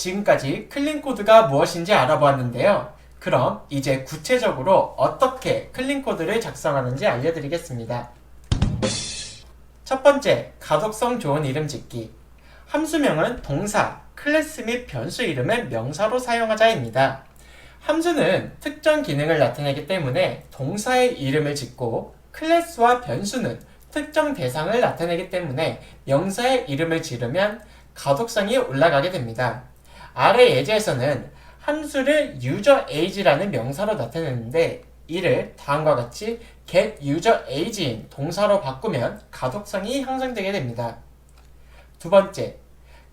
지금까지 클린코드가 무엇인지 알아보았는데요. 그럼 이제 구체적으로 어떻게 클린코드를 작성하는지 알려드리겠습니다. 첫 번째, 가독성 좋은 이름 짓기. 함수명은 동사, 클래스 및 변수 이름을 명사로 사용하자입니다. 함수는 특정 기능을 나타내기 때문에 동사의 이름을 짓고, 클래스와 변수는 특정 대상을 나타내기 때문에 명사의 이름을 지르면 가독성이 올라가게 됩니다. 아래 예제에서는 함수를 user_age라는 명사로 나타내는데 이를 다음과 같이 get user age인 동사로 바꾸면 가독성이 향상되게 됩니다. 두 번째,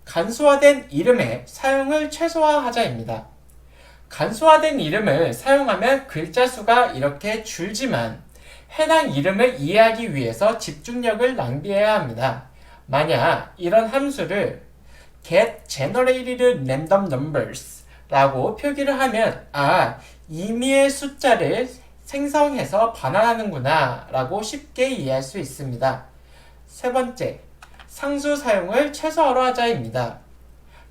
간소화된 이름의 사용을 최소화하자입니다. 간소화된 이름을 사용하면 글자 수가 이렇게 줄지만 해당 이름을 이해하기 위해서 집중력을 낭비해야 합니다. 만약 이런 함수를 get generated random numbers 라고 표기를 하면 임의의 숫자를 생성해서 반환하는구나 라고 쉽게 이해할 수 있습니다. 세 번째, 상수 사용을 최소화로 하자입니다.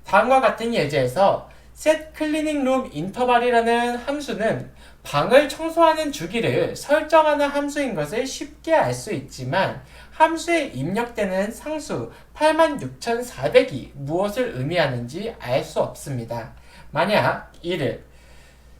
다음과 같은 예제에서 set cleaning room interval이라는 함수는 방을 청소하는 주기를 설정하는 함수인 것을 쉽게 알 수 있지만 함수에 입력되는 상수 86,400이 무엇을 의미하는지 알 수 없습니다. 만약 이를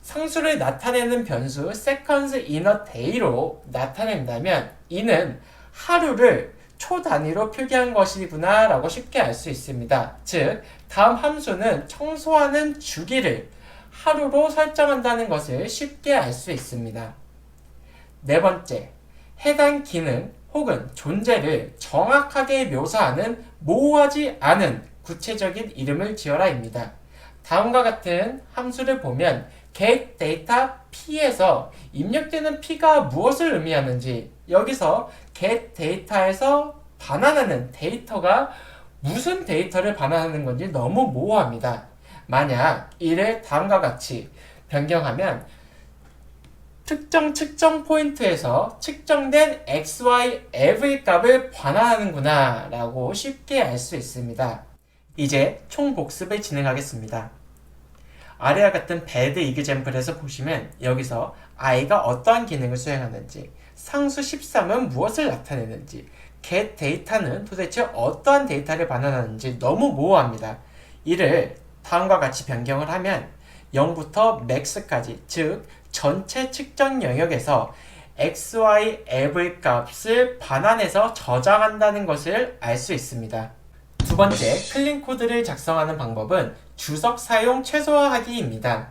상수를 나타내는 변수 seconds in a day로 나타낸다면 이는 하루를 초 단위로 표기한 것이구나 라고 쉽게 알 수 있습니다. 즉, 다음 함수는 청소하는 주기를 하루로 설정한다는 것을 쉽게 알 수 있습니다. 네 번째, 해당 기능 혹은 존재를 정확하게 묘사하는 모호하지 않은 구체적인 이름을 지어라입니다. 다음과 같은 함수를 보면 get data p에서 입력되는 p가 무엇을 의미하는지, 여기서 get data에서 반환하는 데이터가 무슨 데이터를 반환하는 건지 너무 모호합니다. 만약 이를 다음과 같이 변경하면 특정 측정 포인트에서 측정된 xy every 값을 반환하는구나 라고 쉽게 알 수 있습니다. 이제 총 복습을 진행하겠습니다. 아래와 같은 bad example에서 보시면 여기서 i가 어떠한 기능을 수행하는지, 상수 13은 무엇을 나타내는지, get data는 도대체 어떠한 데이터를 반환하는지 너무 모호합니다. 이를 다음과 같이 변경을 하면 0부터 max까지, 즉 전체 측정 영역에서 xy every 값을 반환해서 저장한다는 것을 알 수 있습니다. 두 번째, 클린 코드를 작성하는 방법은 주석 사용 최소화하기입니다.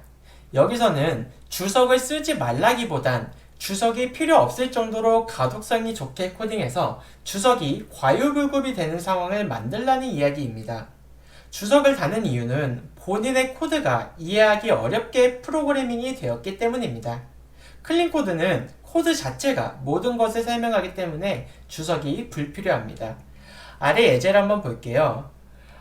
여기서는 주석을 쓰지 말라기보단 주석이 필요 없을 정도로 가독성이 좋게 코딩해서 주석이 과유불급이 되는 상황을 만들라는 이야기입니다. 주석을 다는 이유는 본인의 코드가 이해하기 어렵게 프로그래밍이 되었기 때문입니다. 클린 코드는 코드 자체가 모든 것을 설명하기 때문에 주석이 불필요합니다. 아래 예제를 한번 볼게요.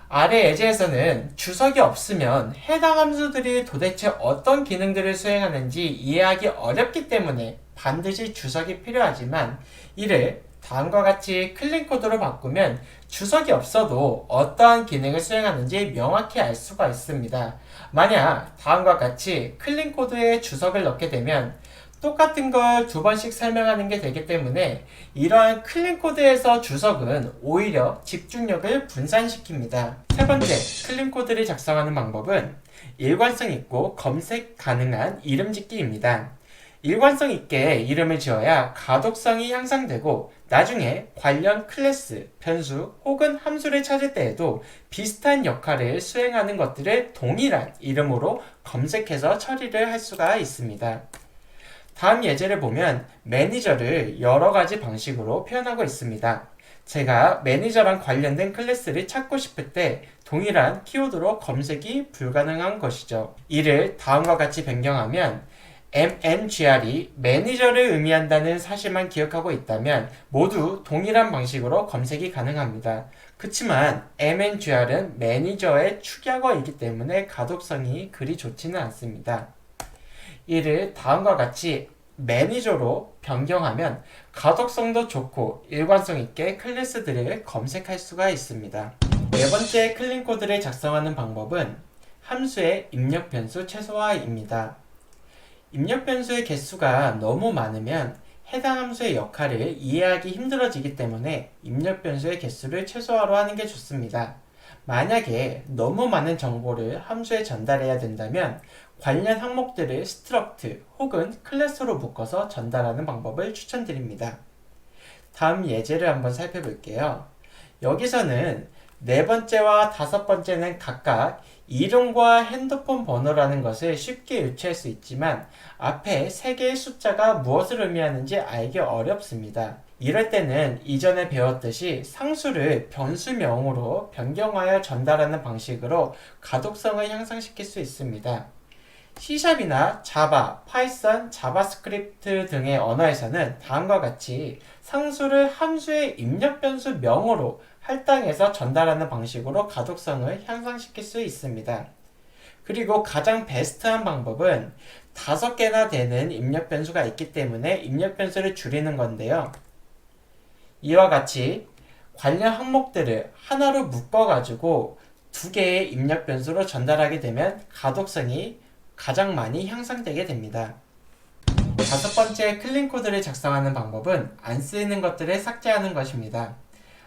아래 예제에서는 주석이 없으면 해당 함수들이 도대체 어떤 기능들을 수행하는지 이해하기 어렵기 때문에 반드시 주석이 필요하지만 이를 다음과 같이 클린 코드로 바꾸면 주석이 없어도 어떠한 기능을 수행하는지 명확히 알 수가 있습니다. 만약 다음과 같이 클린 코드에 주석을 넣게 되면 똑같은 걸 두 번씩 설명하는 게 되기 때문에 이러한 클린 코드에서 주석은 오히려 집중력을 분산시킵니다. 세 번째, 클린 코드를 작성하는 방법은 일관성 있고 검색 가능한 이름 짓기입니다. 일관성 있게 이름을 지어야 가독성이 향상되고 나중에 관련 클래스, 변수 혹은 함수를 찾을 때에도 비슷한 역할을 수행하는 것들을 동일한 이름으로 검색해서 처리를 할 수가 있습니다. 다음 예제를 보면 매니저를 여러 가지 방식으로 표현하고 있습니다. 제가 매니저랑 관련된 클래스를 찾고 싶을 때 동일한 키워드로 검색이 불가능한 것이죠. 이를 다음과 같이 변경하면 mngr이 매니저를 의미한다는 사실만 기억하고 있다면 모두 동일한 방식으로 검색이 가능합니다. 그치만 mngr은 매니저의 축약어이기 때문에 가독성이 그리 좋지는 않습니다. 이를 다음과 같이 매니저로 변경하면 가독성도 좋고 일관성 있게 클래스들을 검색할 수가 있습니다. 네 번째 클린 코드를 작성하는 방법은 함수의 입력 변수 최소화입니다. 입력 변수의 개수가 너무 많으면 해당 함수의 역할을 이해하기 힘들어지기 때문에 입력 변수의 개수를 최소화로 하는 게 좋습니다. 만약에 너무 많은 정보를 함수에 전달해야 된다면 관련 항목들을 스트럭트 혹은 클래스로 묶어서 전달하는 방법을 추천드립니다. 다음 예제를 한번 살펴볼게요. 여기서는 네 번째와 다섯 번째는 각각 이름과 핸드폰 번호라는 것을 쉽게 유추할 수 있지만 앞에 세 개의 숫자가 무엇을 의미하는지 알기 어렵습니다. 이럴 때는 이전에 배웠듯이 상수를 변수명으로 변경하여 전달하는 방식으로 가독성을 향상시킬 수 있습니다. C샵이나 자바, 파이썬, 자바스크립트 등의 언어에서는 다음과 같이 상수를 함수의 입력 변수 명으로 할당해서 전달하는 방식으로 가독성을 향상시킬 수 있습니다. 그리고 가장 베스트한 방법은 5개나 되는 입력 변수가 있기 때문에 입력 변수를 줄이는 건데요. 이와 같이 관련 항목들을 하나로 묶어가지고 2개의 입력 변수로 전달하게 되면 가독성이 가장 많이 향상되게 됩니다. 다섯 번째 클린 코드를 작성하는 방법은 안 쓰이는 것들을 삭제하는 것입니다.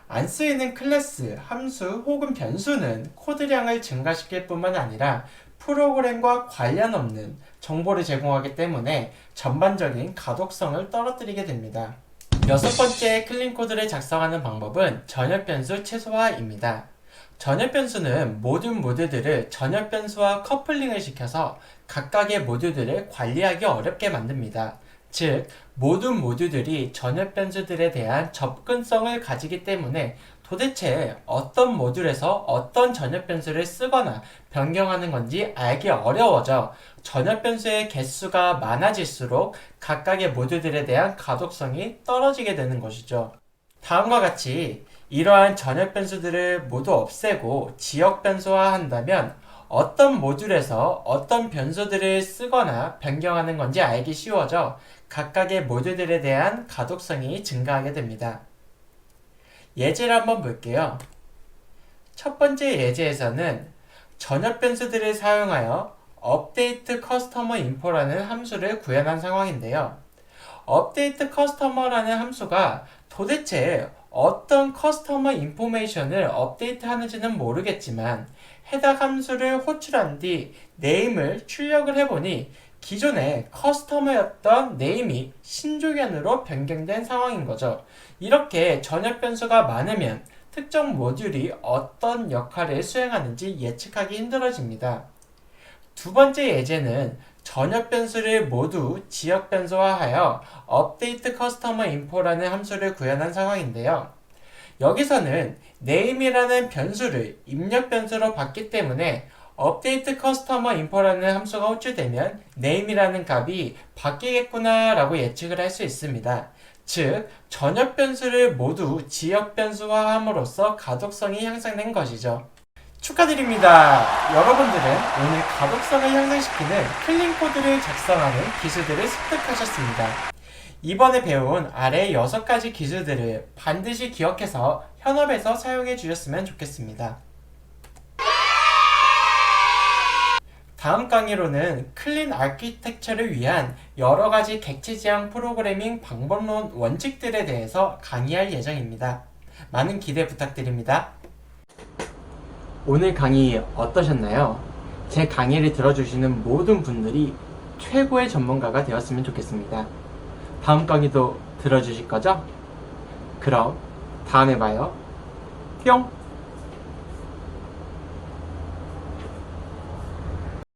안 쓰이는 클래스, 함수 혹은 변수는 코드량을 증가시킬 뿐만 아니라 프로그램과 관련 없는 정보를 제공하기 때문에 전반적인 가독성을 떨어뜨리게 됩니다. 여섯 번째 클린 코드를 작성하는 방법은 전역 변수 최소화입니다. 전역 변수는 모든 모듈들을 전역 변수와 커플링을 시켜서 각각의 모듈들을 관리하기 어렵게 만듭니다. 즉, 모든 모듈들이 전역 변수들에 대한 접근성을 가지기 때문에 도대체 어떤 모듈에서 어떤 전역 변수를 쓰거나 변경하는 건지 알기 어려워져 전역 변수의 개수가 많아질수록 각각의 모듈들에 대한 가독성이 떨어지게 되는 것이죠. 다음과 같이 이러한 전역 변수들을 모두 없애고 지역 변수화한다면 어떤 모듈에서 어떤 변수들을 쓰거나 변경하는 건지 알기 쉬워져 각각의 모듈들에 대한 가독성이 증가하게 됩니다. 예제를 한번 볼게요. 첫 번째 예제에서는 전역 변수들을 사용하여 update customer info라는 함수를 구현한 상황인데요. update customer라는 함수가 도대체 어떤 커스터머 인포메이션을 업데이트 하는지는 모르겠지만 해당 함수를 호출한 뒤 네임을 출력을 해보니 기존의 커스터머였던 네임이 신조견으로 변경된 상황인 거죠. 이렇게 전역 변수가 많으면 특정 모듈이 어떤 역할을 수행하는지 예측하기 힘들어집니다. 두 번째 예제는 전역 변수를 모두 지역 변수화하여 update customer info라는 함수를 구현한 상황인데요. 여기서는 name이라는 변수를 입력 변수로 받기 때문에 update customer info라는 함수가 호출되면 name이라는 값이 바뀌겠구나 라고 예측을 할 수 있습니다. 즉, 전역 변수를 모두 지역 변수화함으로써 가독성이 향상된 것이죠. 축하드립니다. 여러분들은 오늘 가독성을 향상시키는 클린 코드를 작성하는 기술들을 습득하셨습니다. 이번에 배운 아래 6가지 기술들을 반드시 기억해서 현업에서 사용해 주셨으면 좋겠습니다. 다음 강의로는 클린 아키텍처를 위한 여러가지 객체 지향 프로그래밍 방법론 원칙들에 대해서 강의할 예정입니다. 많은 기대 부탁드립니다. 오늘 강의 어떠셨나요? 제 강의를 들어주시는 모든 분들이 최고의 전문가가 되었으면 좋겠습니다. 다음 강의도 들어주실 거죠? 그럼 다음에 봐요. 뿅!